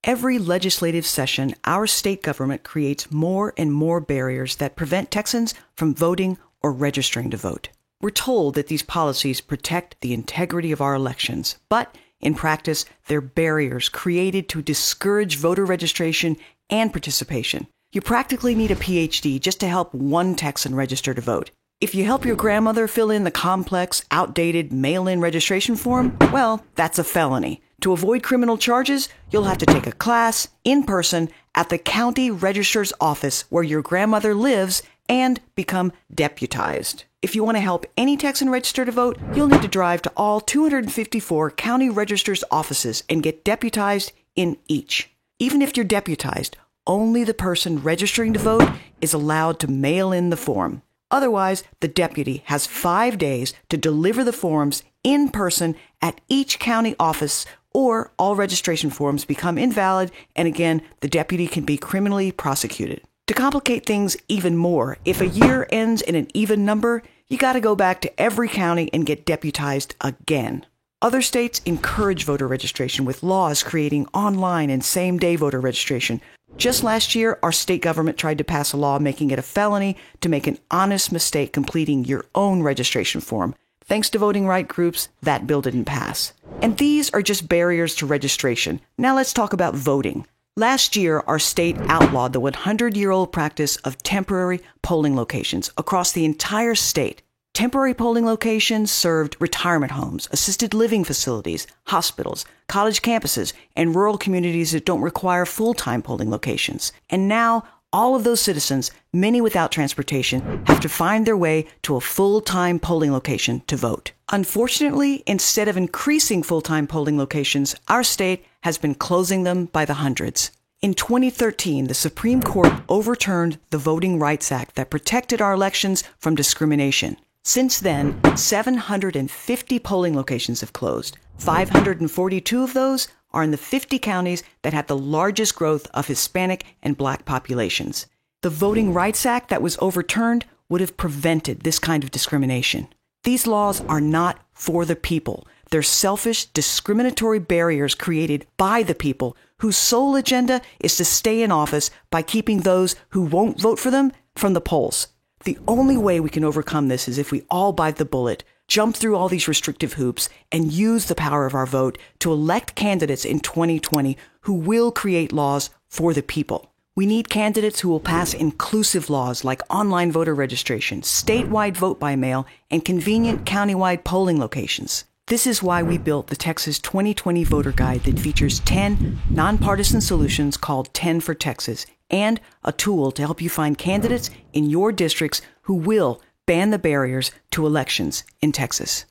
Every legislative session, our state government creates more and more barriers that prevent Texans from voting or registering to vote. We're told that these policies protect the integrity of our elections, but in practice, they're barriers created to discourage voter registration and participation. You practically need a PhD just to help one Texan register to vote. If you help your grandmother fill in the complex, outdated mail-in registration form, well, that's a felony. To avoid criminal charges, you'll have to take a class in person at the county registrar's office where your grandmother lives and become deputized. If you want to help any Texan register to vote, you'll need to drive to all 254 county registrar's offices and get deputized in each. Even if you're deputized, only the person registering to vote is allowed to mail in the form. Otherwise, the deputy has 5 days to deliver the forms in person at each county office, or all registration forms become invalid, and again, the deputy can be criminally prosecuted. To complicate things even more, if a year ends in an even number, you got to go back to every county and get deputized again. Other states encourage voter registration with laws creating online and same-day voter registration. Just last year, our state government tried to pass a law making it a felony to make an honest mistake completing your own registration form. Thanks to voting rights groups, that bill didn't pass. And these are just barriers to registration. Now let's talk about voting. Last year, our state outlawed the 100-year-old practice of temporary polling locations across the entire state. Temporary polling locations served retirement homes, assisted living facilities, hospitals, college campuses, and rural communities that don't require full-time polling locations. And now, all of those citizens, many without transportation, have to find their way to a full-time polling location to vote. Unfortunately, instead of increasing full-time polling locations, our state has been closing them by the hundreds. In 2013, the Supreme Court overturned the Voting Rights Act that protected our elections from discrimination. Since then, 750 polling locations have closed. 542 of those are in the 50 counties that have the largest growth of Hispanic and Black populations. The Voting Rights Act that was overturned would have prevented this kind of discrimination. These laws are not for the people. They're selfish, discriminatory barriers created by the people whose sole agenda is to stay in office by keeping those who won't vote for them from the polls. The only way we can overcome this is if we all bite the bullet, jump through all these restrictive hoops, and use the power of our vote to elect candidates in 2020 who will create laws for the people. We need candidates who will pass inclusive laws like online voter registration, statewide vote by mail, and convenient countywide polling locations. This is why we built the Texas 2020 Voter Guide that features 10 nonpartisan solutions called 10 for Texas, and a tool to help you find candidates in your districts who will ban the barriers to elections in Texas.